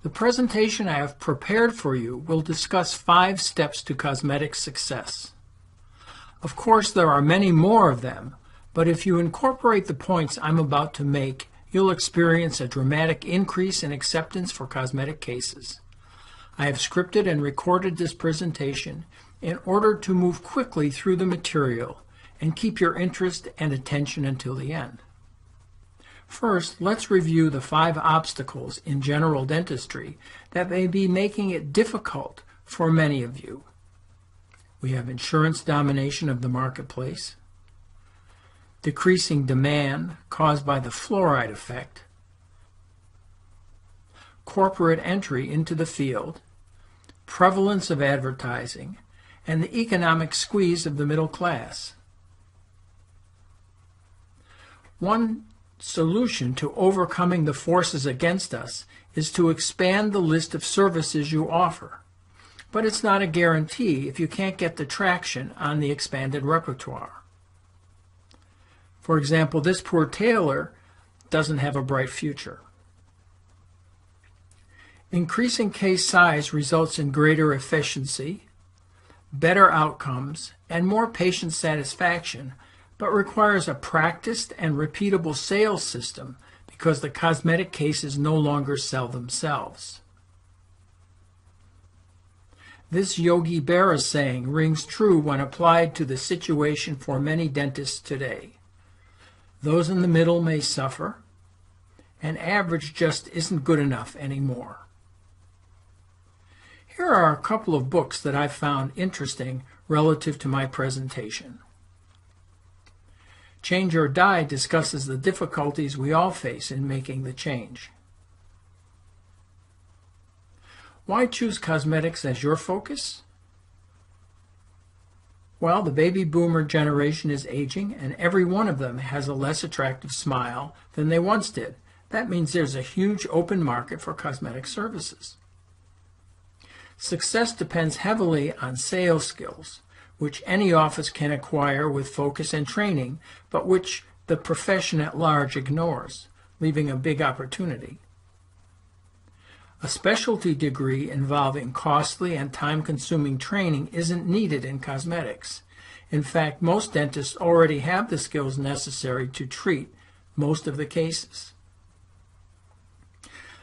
The presentation I have prepared for you will discuss 5 steps to cosmetic success. Of course, there are many more of them, but if you incorporate the points I'm about to make, you'll experience a dramatic increase in acceptance for cosmetic cases. I have scripted and recorded this presentation in order to move quickly through the material and keep your interest and attention until the end. First, let's review the 5 obstacles in general dentistry that may be making it difficult for many of you. We have insurance domination of the marketplace, decreasing demand caused by the fluoride effect, corporate entry into the field, prevalence of advertising, and the economic squeeze of the middle class. One solution to overcoming the forces against us is to expand the list of services you offer. But it's not a guarantee if you can't get the traction on the expanded repertoire. For example, this poor tailor doesn't have a bright future. Increasing case size results in greater efficiency, better outcomes, and more patient satisfaction, but requires a practiced and repeatable sales system because the cosmetic cases no longer sell themselves. This Yogi Berra saying rings true when applied to the situation for many dentists today. Those in the middle may suffer, and average just isn't good enough anymore. Here are a couple of books that I found interesting relative to my presentation. Change or Die discusses the difficulties we all face in making the change. Why choose cosmetics as your focus? Well, the baby boomer generation is aging, and every one of them has a less attractive smile than they once did. That means there's a huge open market for cosmetic services. Success depends heavily on sales skills, which any office can acquire with focus and training, but which the profession at large ignores, leaving a big opportunity. A specialty degree involving costly and time-consuming training isn't needed in cosmetics. In fact, most dentists already have the skills necessary to treat most of the cases.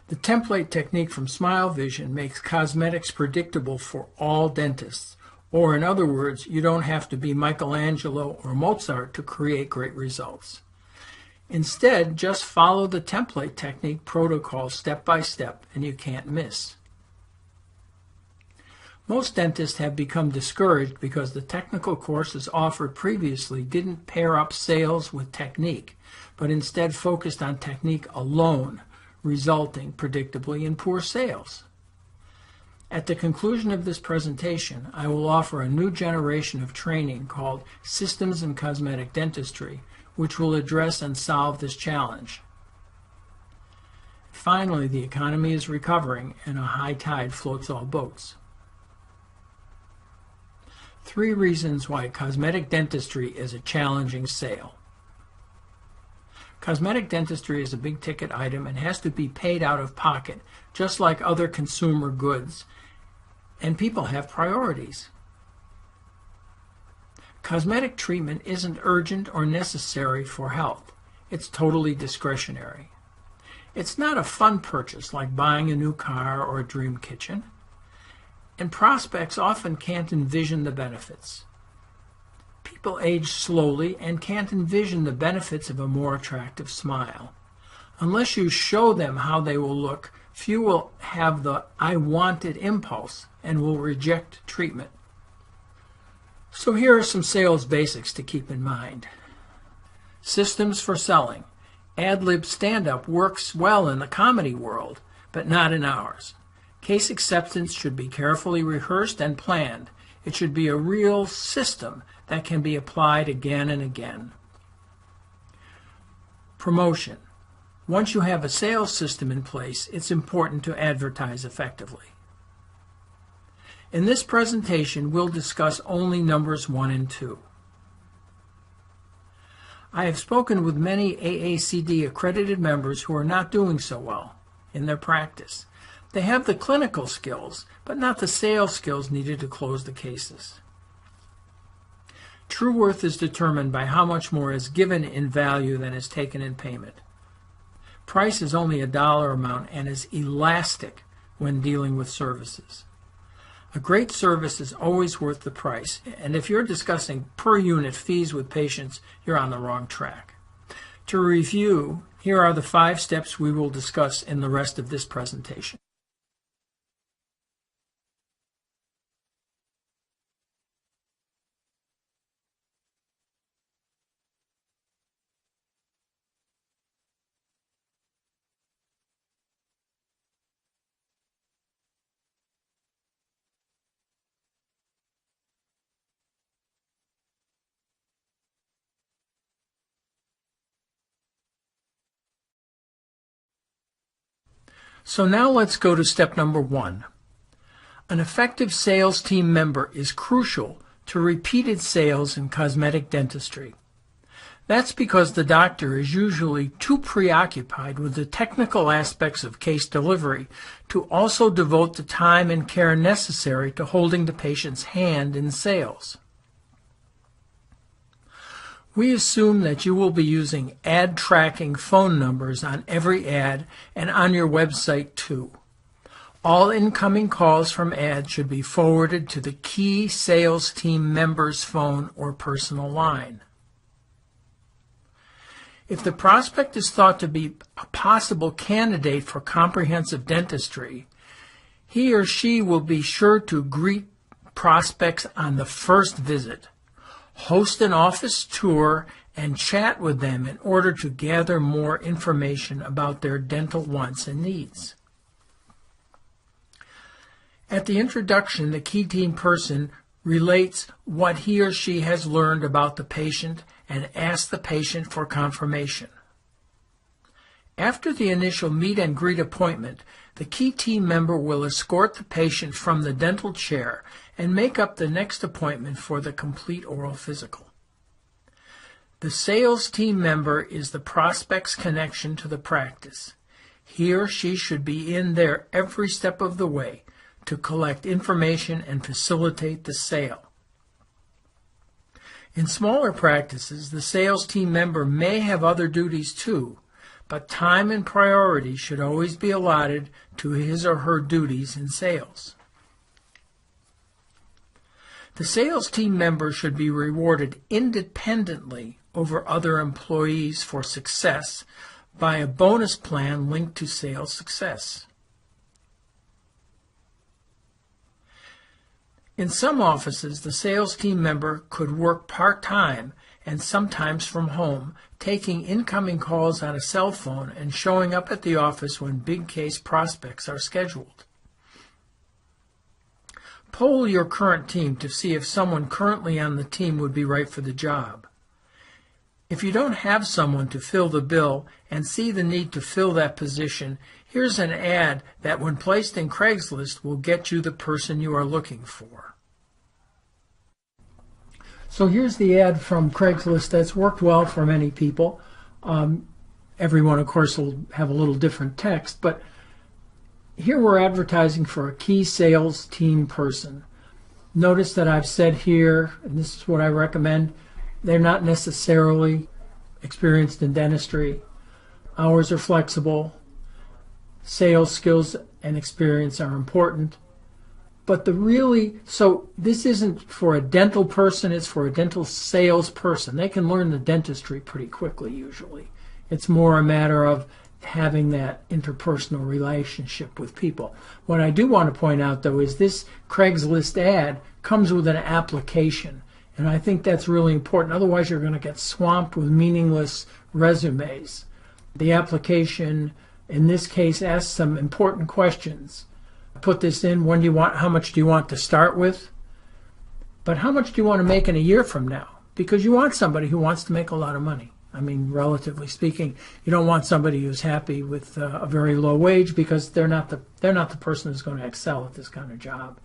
The template technique from Smile Vision makes cosmetics predictable for all dentists, or in other words, you don't have to be Michelangelo or Mozart to create great results. Instead, just follow the template technique protocol step by step and you can't miss. Most dentists have become discouraged because the technical courses offered previously didn't pair up sales with technique, but instead focused on technique alone, resulting predictably in poor sales. At the conclusion of this presentation, I will offer a new generation of training called Systems in Cosmetic Dentistry, which will address and solve this challenge. Finally, the economy is recovering and a high tide floats all boats. 3 reasons why cosmetic dentistry is a challenging sale. Cosmetic dentistry is a big-ticket item and has to be paid out of pocket, just like other consumer goods, and people have priorities. Cosmetic treatment isn't urgent or necessary for health. It's totally discretionary. It's not a fun purchase like buying a new car or a dream kitchen, and prospects often can't envision the benefits. People age slowly and can't envision the benefits of a more attractive smile. Unless you show them how they will look, few will have the "I want it" impulse and will reject treatment. So here are some sales basics to keep in mind. Systems for selling. Ad-lib stand-up works well in the comedy world, but not in ours. Case acceptance should be carefully rehearsed and planned. It should be a real system that can be applied again and again. Promotion. Once you have a sales system in place, it's important to advertise effectively. In this presentation, we'll discuss only numbers 1 and 2. I have spoken with many AACD accredited members who are not doing so well in their practice. They have the clinical skills, but not the sales skills needed to close the cases. True worth is determined by how much more is given in value than is taken in payment. Price is only a dollar amount and is elastic when dealing with services. A great service is always worth the price, and if you're discussing per unit fees with patients, you're on the wrong track. To review, here are the 5 steps we will discuss in the rest of this presentation. So now let's go to step number 1. An effective sales team member is crucial to repeated sales in cosmetic dentistry. That's because the doctor is usually too preoccupied with the technical aspects of case delivery to also devote the time and care necessary to holding the patient's hand in sales. We assume that you will be using ad tracking phone numbers on every ad and on your website too. All incoming calls from ads should be forwarded to the key sales team member's phone or personal line. If the prospect is thought to be a possible candidate for comprehensive dentistry, he or she will be sure to greet prospects on the first visit, host an office tour, and chat with them in order to gather more information about their dental wants and needs. At the introduction, the key team person relates what he or she has learned about the patient and asks the patient for confirmation. After the initial meet and greet appointment, the key team member will escort the patient from the dental chair and make up the next appointment for the complete oral physical. The sales team member is the prospect's connection to the practice. He or she should be in there every step of the way to collect information and facilitate the sale. In smaller practices, the sales team member may have other duties too, but time and priority should always be allotted to his or her duties in sales. The sales team member should be rewarded independently over other employees for success by a bonus plan linked to sales success. In some offices, the sales team member could work part-time and sometimes from home, taking incoming calls on a cell phone and showing up at the office when big case prospects are scheduled. Poll your current team to see if someone currently on the team would be right for the job. If you don't have someone to fill the bill and see the need to fill that position, here's an ad that when placed in Craigslist will get you the person you are looking for. So here's the ad from Craigslist that's worked well for many people. Everyone, of course, will have a little different text, but here we're advertising for a key sales team person. Notice that I've said here, and this is what I recommend, they're not necessarily experienced in dentistry. Hours are flexible. Sales skills and experience are important. But so this isn't for a dental person, it's for a dental sales person. They can learn the dentistry pretty quickly usually. It's more a matter of having that interpersonal relationship with people. What I do want to point out though is this Craigslist ad comes with an application. And I think that's really important. Otherwise you're going to get swamped with meaningless resumes. The application in this case asks some important questions. Put this in, how much do you want to start with? But how much do you want to make in a year from now? Because you want somebody who wants to make a lot of money. I mean, relatively speaking, you don't want somebody who's happy with a very low wage because they're not the person who's going to excel at this kind of job.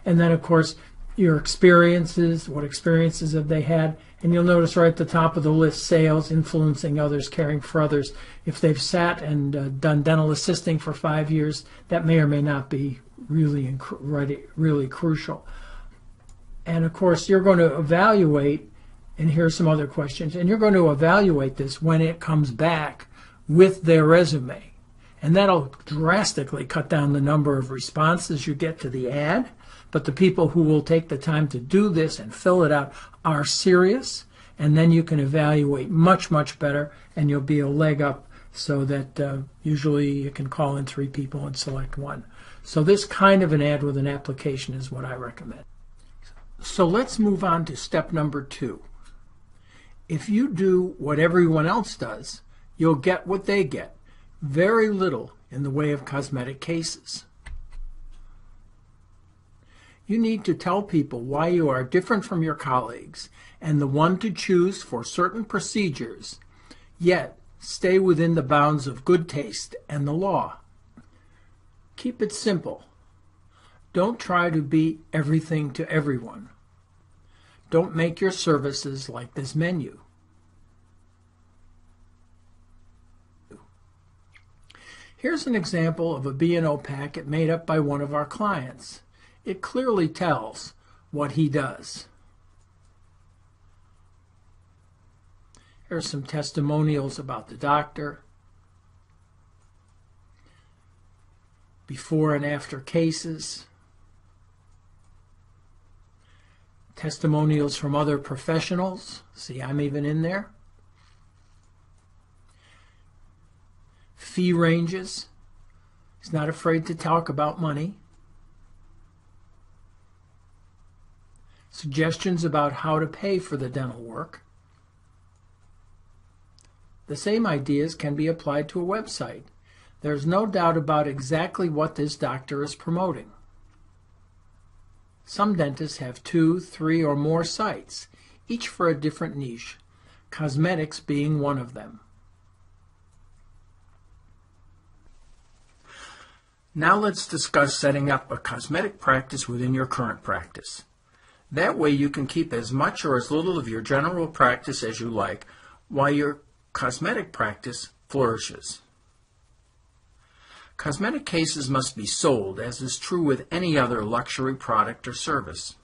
And then, of course, your experiences, what experiences have they had, And you'll notice right at the top of the list, sales, influencing others, caring for others. If they've sat and done dental assisting for 5 years, that may or may not be really crucial. And of course, you're going to evaluate, and here's some other questions, and you're going to evaluate this when it comes back with their resume. And that'll drastically cut down the number of responses you get to the ad. But the people who will take the time to do this and fill it out are serious, and then you can evaluate much, much better, and you'll be a leg up so that usually you can call in 3 people and select 1. So this kind of an ad with an application is what I recommend. So let's move on to step number 2. If you do what everyone else does, you'll get what they get. Very little in the way of cosmetic cases. You need to tell people why you are different from your colleagues and the one to choose for certain procedures, yet stay within the bounds of good taste and the law. Keep it simple. Don't try to be everything to everyone. Don't make your services like this menu. Here's an example of a B&O packet made up by one of our clients. It clearly tells what he does. Here's some testimonials about the doctor, before and after cases, testimonials from other professionals. See, I'm even in there. Fee ranges. He's not afraid to talk about money. Suggestions about how to pay for the dental work. The same ideas can be applied to a website. There's no doubt about exactly what this doctor is promoting. Some dentists have 2, 3, or more sites, each for a different niche, cosmetics being one of them. Now let's discuss setting up a cosmetic practice within your current practice. That way you can keep as much or as little of your general practice as you like while your cosmetic practice flourishes. Cosmetic cases must be sold, as is true with any other luxury product or service.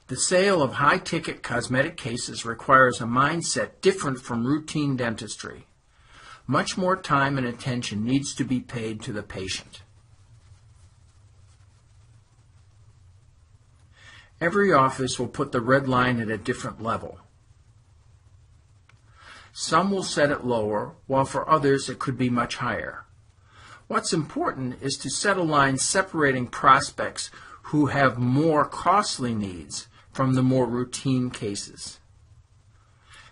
The sale of high-ticket cosmetic cases requires a mindset different from routine dentistry. Much more time and attention needs to be paid to the patient. Every office will put the red line at a different level. Some will set it lower, while for others it could be much higher. What's important is to set a line separating prospects who have more costly needs from the more routine cases.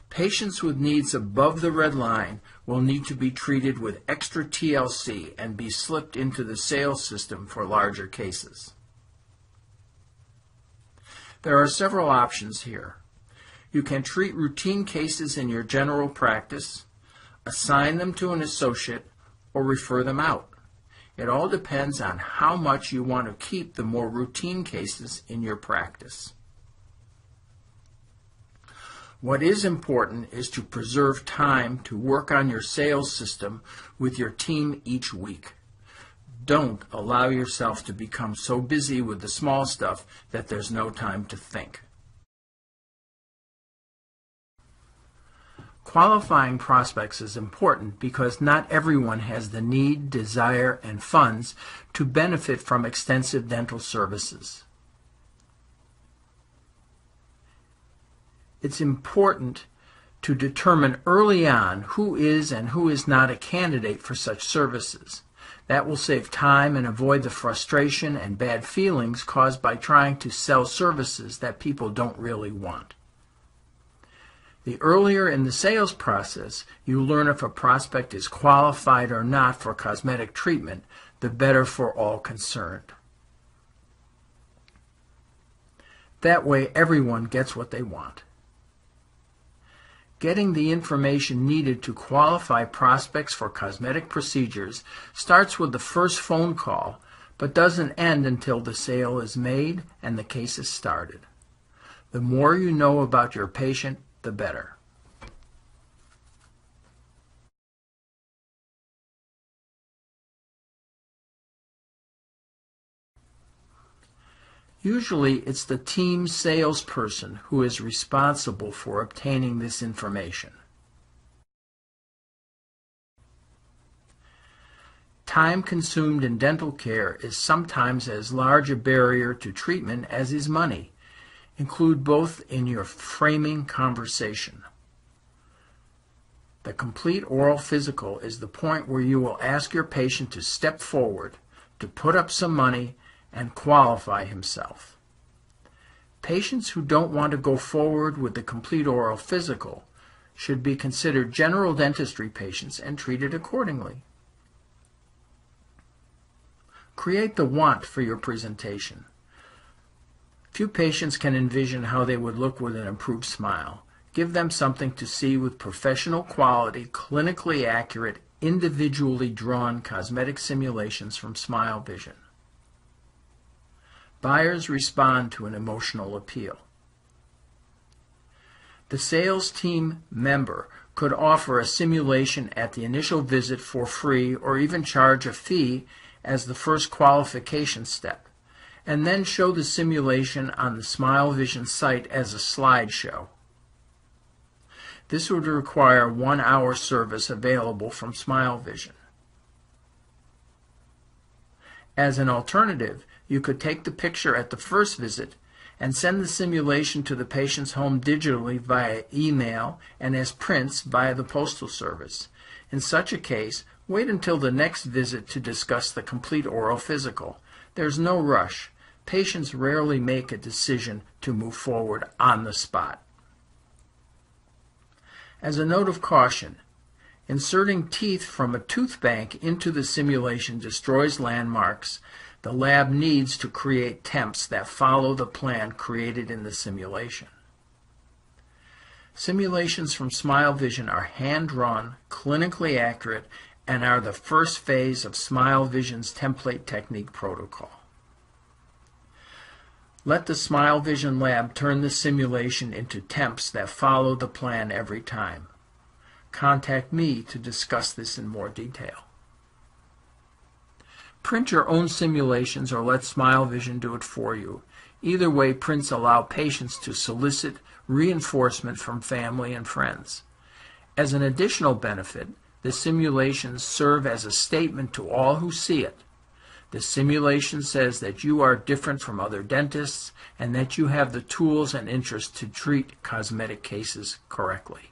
Patients with needs above the red line will need to be treated with extra TLC and be slipped into the sales system for larger cases. There are several options here. You can treat routine cases in your general practice, assign them to an associate, or refer them out. It all depends on how much you want to keep the more routine cases in your practice. What is important is to preserve time to work on your sales system with your team each week. Don't allow yourself to become so busy with the small stuff that there's no time to think. Qualifying prospects is important because not everyone has the need, desire, and funds to benefit from extensive dental services. It's important to determine early on who is and who is not a candidate for such services. That will save time and avoid the frustration and bad feelings caused by trying to sell services that people don't really want. The earlier in the sales process you learn if a prospect is qualified or not for cosmetic treatment, the better for all concerned. That way everyone gets what they want. Getting the information needed to qualify prospects for cosmetic procedures starts with the first phone call, but doesn't end until the sale is made and the case is started. The more you know about your patient, the better. Usually, it's the team salesperson who is responsible for obtaining this information. Time consumed in dental care is sometimes as large a barrier to treatment as is money. Include both in your framing conversation. The complete oral physical is the point where you will ask your patient to step forward, to put up some money, and qualify himself. Patients who don't want to go forward with the complete oral physical should be considered general dentistry patients and treated accordingly. Create the want for your presentation. Few patients can envision how they would look with an improved smile. Give them something to see with professional quality, clinically accurate, individually drawn cosmetic simulations from Smile Vision. Buyers respond to an emotional appeal. The sales team member could offer a simulation at the initial visit for free or even charge a fee as the first qualification step, and then show the simulation on the Smile Vision site as a slideshow. This would require 1-hour service available from Smile Vision. As an alternative, you could take the picture at the first visit and send the simulation to the patient's home digitally via email and as prints via the postal service. In such a case, wait until the next visit to discuss the complete oral physical. There's no rush. Patients rarely make a decision to move forward on the spot. As a note of caution, inserting teeth from a tooth bank into the simulation destroys landmarks. The lab needs to create temps that follow the plan created in the simulation. Simulations from Smile Vision are hand-drawn, clinically accurate, and are the first phase of Smile Vision's template technique protocol. Let the Smile Vision lab turn the simulation into temps that follow the plan every time. Contact me to discuss this in more detail. Print your own simulations or let Smile Vision do it for you. Either way, prints allow patients to solicit reinforcement from family and friends. As an additional benefit, the simulations serve as a statement to all who see it. The simulation says that you are different from other dentists and that you have the tools and interest to treat cosmetic cases correctly.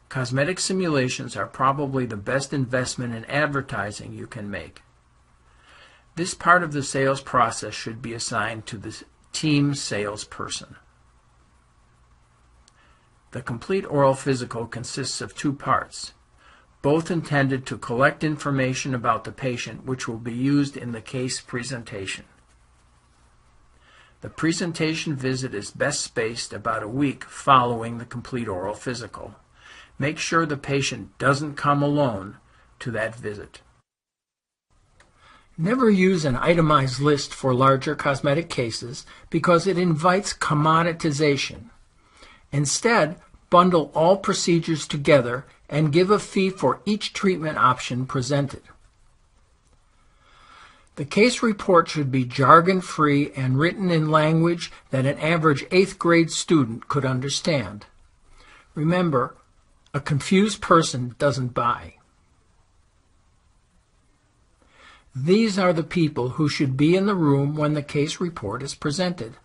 Cosmetic simulations are probably the best investment in advertising you can make. This part of the sales process should be assigned to the team salesperson. The complete oral physical consists of 2 parts, both intended to collect information about the patient which will be used in the case presentation. The presentation visit is best spaced about a week following the complete oral physical. Make sure the patient doesn't come alone to that visit. Never use an itemized list for larger cosmetic cases because it invites commoditization. Instead, bundle all procedures together and give a fee for each treatment option presented. The case report should be jargon-free and written in language that an average 8th grade student could understand. Remember, a confused person doesn't buy. These are the people who should be in the room when the case report is presented.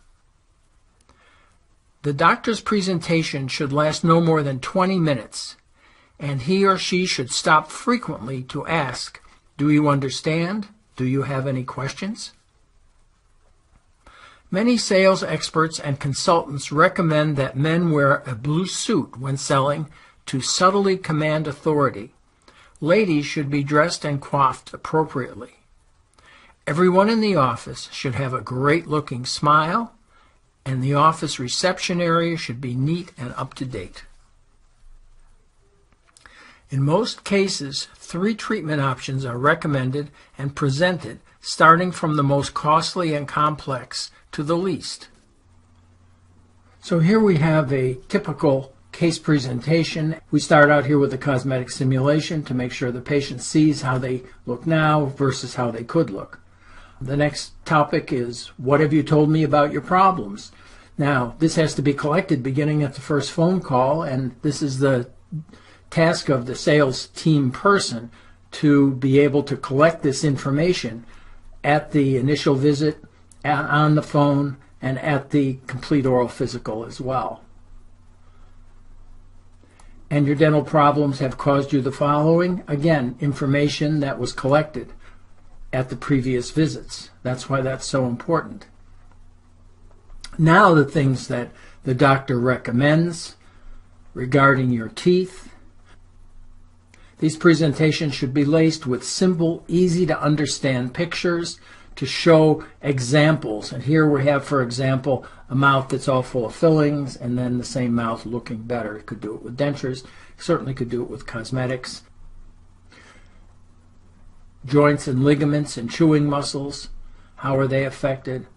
The doctor's presentation should last no more than 20 minutes, and he or she should stop frequently to ask, "Do you understand? Do you have any questions?" Many sales experts and consultants recommend that men wear a blue suit when selling to subtly command authority. Ladies should be dressed and coiffed appropriately. Everyone in the office should have a great-looking smile, and the office reception area should be neat and up-to-date. In most cases, 3 treatment options are recommended and presented starting from the most costly and complex to the least. So here we have a typical case presentation. We start out here with a cosmetic simulation to make sure the patient sees how they look now versus how they could look. The next topic is, what have you told me about your problems? Now, this has to be collected beginning at the first phone call, and this is the task of the sales team person to be able to collect this information at the initial visit, on the phone, and at the complete oral physical as well. And your dental problems have caused you the following. Again, information that was collected at the previous visits. That's why that's so important. Now the things that the doctor recommends regarding your teeth. These presentations should be laced with simple, easy to understand pictures to show examples. And here we have, for example, a mouth that's all full of fillings and then the same mouth looking better. You could do it with dentures, certainly could do it with cosmetics. Joints and ligaments and chewing muscles, how are they affected?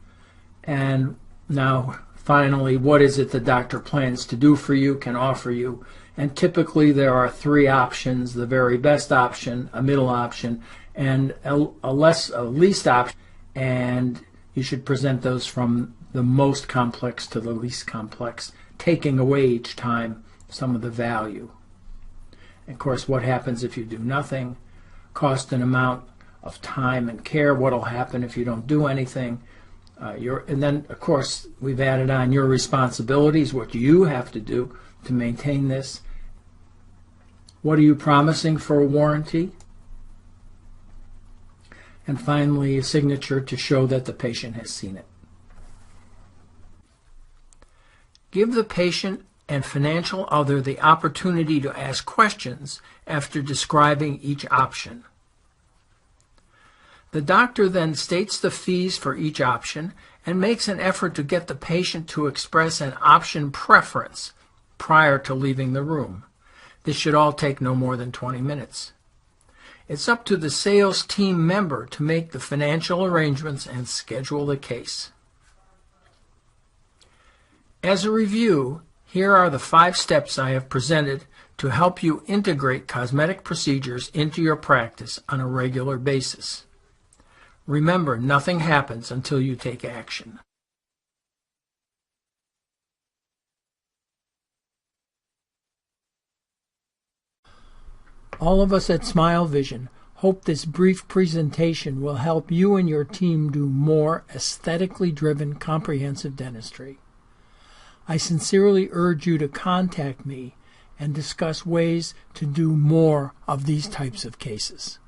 And now finally, what is it the doctor plans to do for you, can offer you? And typically there are three options: the very best option, a middle option, and a least option. And you should present those from the most complex to the least complex, taking away each time some of the value. And of course, what happens if you do nothing? Cost and amount of time and care. What will happen if you don't do anything? And then, of course, we've added on your responsibilities, what you have to do to maintain this. What are you promising for a warranty? And finally, a signature to show that the patient has seen it. Give the patient and financial other the opportunity to ask questions after describing each option. The doctor then states the fees for each option and makes an effort to get the patient to express an option preference prior to leaving the room. This should all take no more than 20 minutes. It's up to the sales team member to make the financial arrangements and schedule the case. As a review, here are the 5 steps I have presented to help you integrate cosmetic procedures into your practice on a regular basis. Remember, nothing happens until you take action. All of us at Smile Vision hope this brief presentation will help you and your team do more aesthetically driven comprehensive dentistry. I sincerely urge you to contact me and discuss ways to do more of these types of cases.